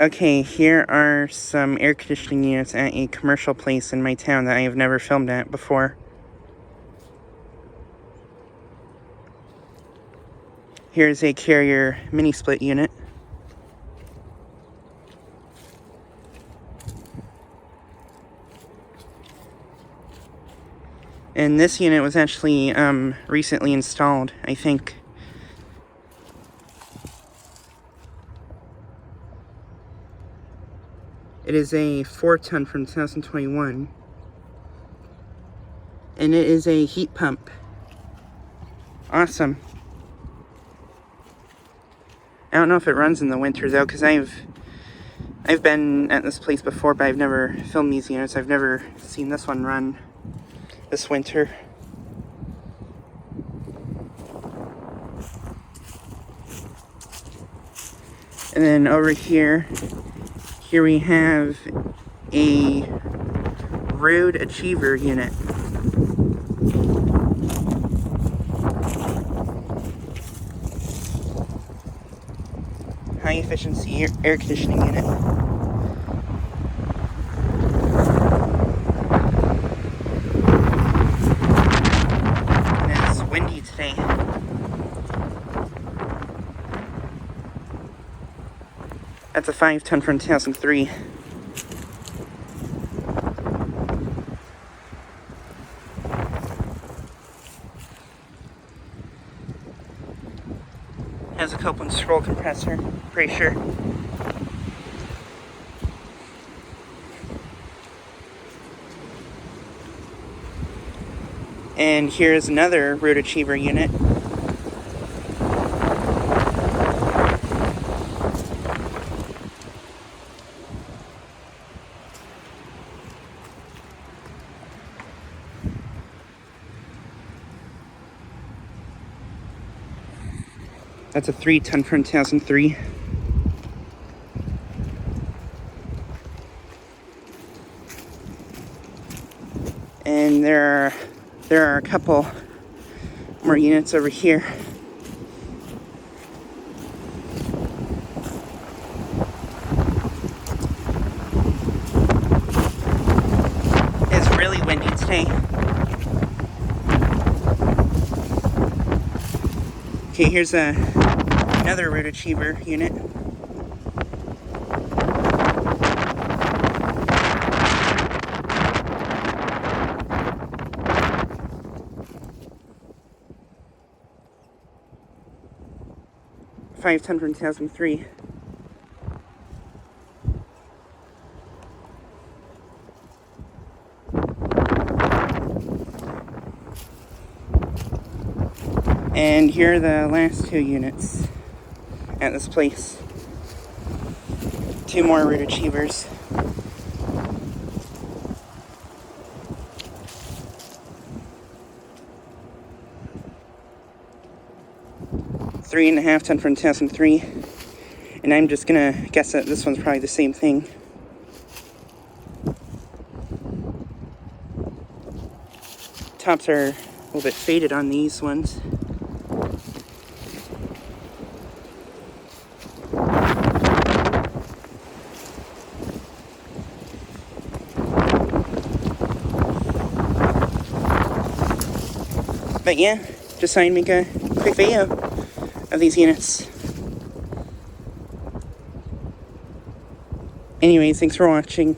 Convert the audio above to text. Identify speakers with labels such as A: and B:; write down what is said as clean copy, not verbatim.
A: Okay, here are some air conditioning units at a commercial place in my town that I have never filmed at before. Here's a Carrier mini-split unit. And this unit was actually recently installed, I think. It is a 4-ton from 2021. And it is a heat pump. Awesome. I don't know if it runs in the winter though, because I've been at this place before, but I've never filmed these units. I've never seen this one run this winter. And then over here we have a Ruud Achiever unit. High efficiency air conditioning unit. And it's windy today. That's a 5-ton from 2003. Has a Copeland scroll compressor, pretty sure. And here's another Ruud Achiever unit. That's a 3-ton from 2003. And there are a couple more units over here. It's really windy today. Okay, here's another Ruud Achiever unit. $5-ton from 2003. And here are the last 2 units at this place. 2 more Ruud Achievers. $3.5-ton from 2003. And I'm just gonna guess that this one's probably the same thing. Tops are a little bit faded on these ones. But yeah, just thought I'd make a quick video of these units. Anyways, thanks for watching.